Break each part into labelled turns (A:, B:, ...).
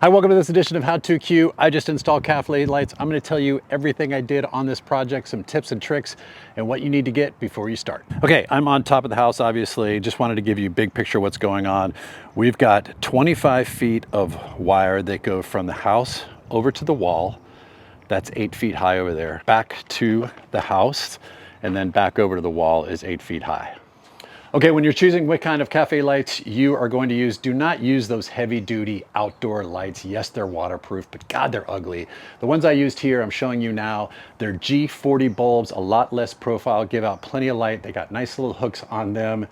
A: Hi, welcome to this edition of How To Q. I just installed Café lights. I'm going to tell you everything I did on this project, some tips and tricks, and what you need to get before you start. Okay, I'm on top of the house, obviously. Just wanted to give you a big picture of what's going on. We've got 25 feet of wire that go from the house over to the wall. That's 8 feet high over there. Back to the house, and then back over to the wall is 8 feet high. Okay, when you're choosing what kind of Café lights you are going to use, do not use those heavy duty outdoor lights. Yes, they're waterproof, but God, they're ugly. The ones I used here, I'm showing you now, they're G40 bulbs, a lot less profile, give out plenty of light. They got nice little hooks on them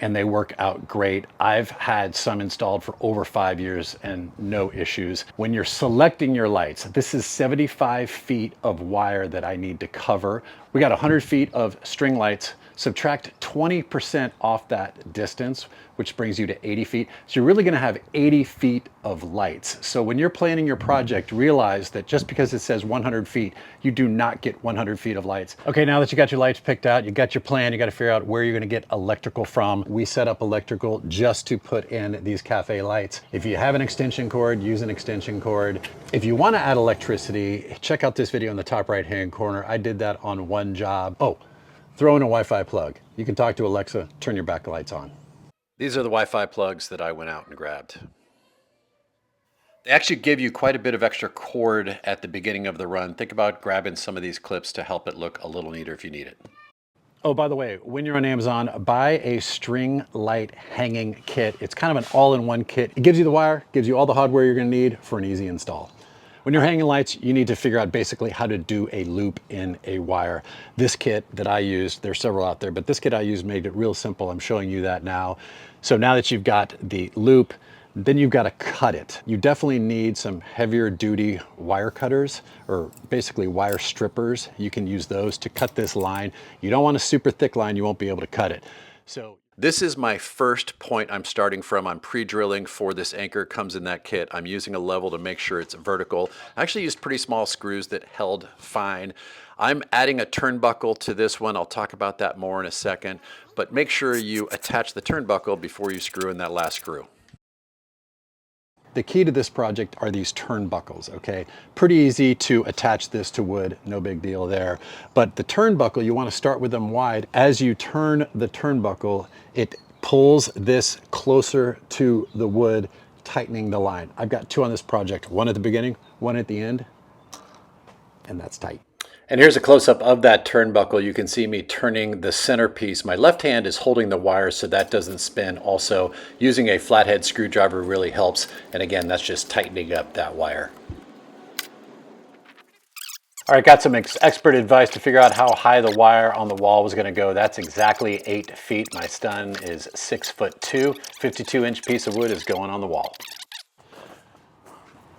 A: and they work out great. I've had some installed for over 5 years and no issues. When you're selecting your lights, this is 75 feet of wire that I need to cover. We got 100 feet of string lights. Subtract 20% off that distance, which brings you to 80 feet. So you're really gonna have 80 feet of lights. So when you're planning your project, realize that just because it says 100 feet, you do not get 100 feet of lights. Okay, now that you got your lights picked out, you got your plan, you gotta figure out where you're gonna get electrical from. We set up electrical just to put in these Café lights. If you have an extension cord, use an extension cord. If you wanna add electricity, check out this video in the top right-hand corner. I did that on one job. Oh, throw in a Wi-Fi plug. You can talk to Alexa, turn your backlights on. These are the Wi-Fi plugs that I went out and grabbed. They actually give you quite a bit of extra cord at the beginning of the run. Think about grabbing some of these clips to help it look a little neater if you need it. Oh, by the way, when you're on Amazon, buy a string light hanging kit. It's kind of an all-in-one kit. It gives you the wire, gives you all the hardware you're gonna need for an easy install. When you're hanging lights, you need to figure out basically how to do a loop in a wire. This kit that I used, there's several out there, but this kit I used made it real simple. I'm showing you that now. So now that you've got the loop, then you've got to cut it. You definitely need some heavier duty wire cutters, or basically wire strippers. You can use those to cut this line. You don't want a super thick line, you won't be able to cut it. So this is my first point I'm starting from. I'm pre-drilling for this anchor, comes in that kit. I'm using a level to make sure it's vertical. I actually used pretty small screws that held fine. I'm adding a turnbuckle to this one. I'll talk about that more in a second, but make sure you attach the turnbuckle before you screw in that last screw. The key to this project are these turnbuckles, okay? Pretty easy to attach this to wood, no big deal there. But the turnbuckle, you want to start with them wide. As you turn the turnbuckle, it pulls this closer to the wood, tightening the line. I've got two on this project, one at the beginning, one at the end, and that's tight. And here's a close-up of that turnbuckle. You can see me turning the centerpiece. My left hand is holding the wire so that doesn't spin. Also, using a flathead screwdriver really helps. And again, that's just tightening up that wire. All right, got some expert advice to figure out how high the wire on the wall was gonna go. That's exactly 8 feet. My stun is 6'2". 52-inch piece of wood is going on the wall.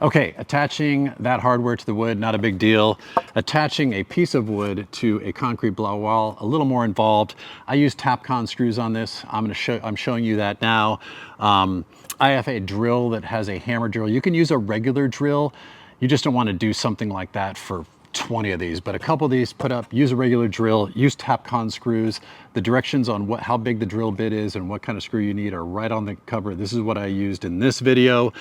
A: Okay, attaching that hardware to the wood, not a big deal. Attaching a piece of wood to a concrete block wall, a little more involved. I use Tapcon screws on this. I'm showing you that now. I have a drill that has a hammer drill. You can use a regular drill. You just don't want to do something like that for 20 of these, but a couple of these put up, use a regular drill, use Tapcon screws. The directions on how big the drill bit is and what kind of screw you need are right on the cover. This is what I used in this video.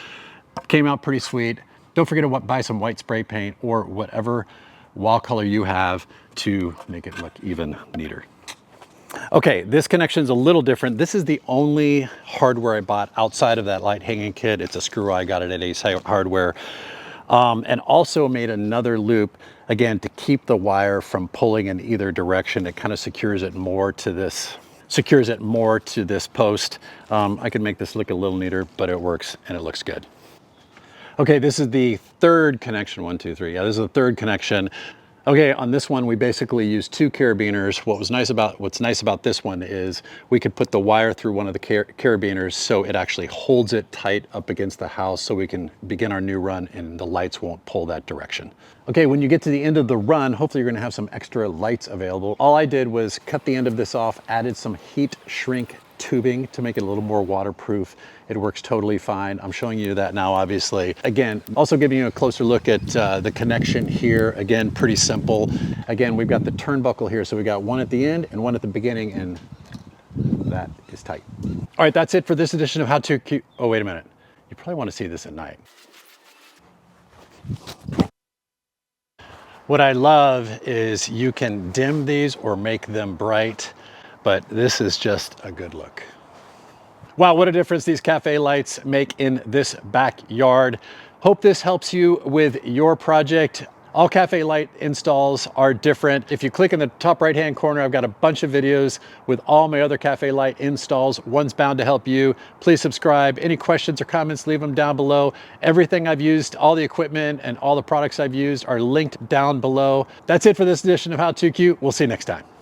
A: Came out pretty sweet. Don't forget to buy some white spray paint or whatever wall color you have to make it look even neater. Okay, this connection is a little different. This is the only hardware I bought outside of that light hanging kit. It's a screw I got at Ace Hardware. And also made another loop, again, to keep the wire from pulling in either direction. It kind of secures it more to this post. I could make this look a little neater, but it works and it looks good. Okay, this is the third connection, 1, 2, 3. Yeah, this is the third connection. Okay, on this one, we basically used 2 carabiners. What's nice about this one is we could put the wire through one of the carabiners so it actually holds it tight up against the house so we can begin our new run and the lights won't pull that direction. Okay, when you get to the end of the run, hopefully you're gonna have some extra lights available. All I did was cut the end of this off, added some heat shrink tubing to make it a little more waterproof. It works totally fine. I'm showing you that now, obviously. Again, also giving you a closer look at the connection here. Again, pretty simple. Again, we've got the turnbuckle here. So we got one at the end and one at the beginning, and that is tight. All right, that's it for this edition of How To Q. Oh, wait a minute. You probably want to see this at night. What I love is you can dim these or make them bright, but this is just a good look. Wow, what a difference these cafe lights make in this backyard. Hope this helps you with your project. All cafe light installs are different. If you click in the top right-hand corner, I've got a bunch of videos with all my other cafe light installs. One's bound to help you. Please subscribe. Any questions or comments, leave them down below. Everything I've used, all the equipment and all the products I've used are linked down below. That's it for this edition of How To Cute. We'll see you next time.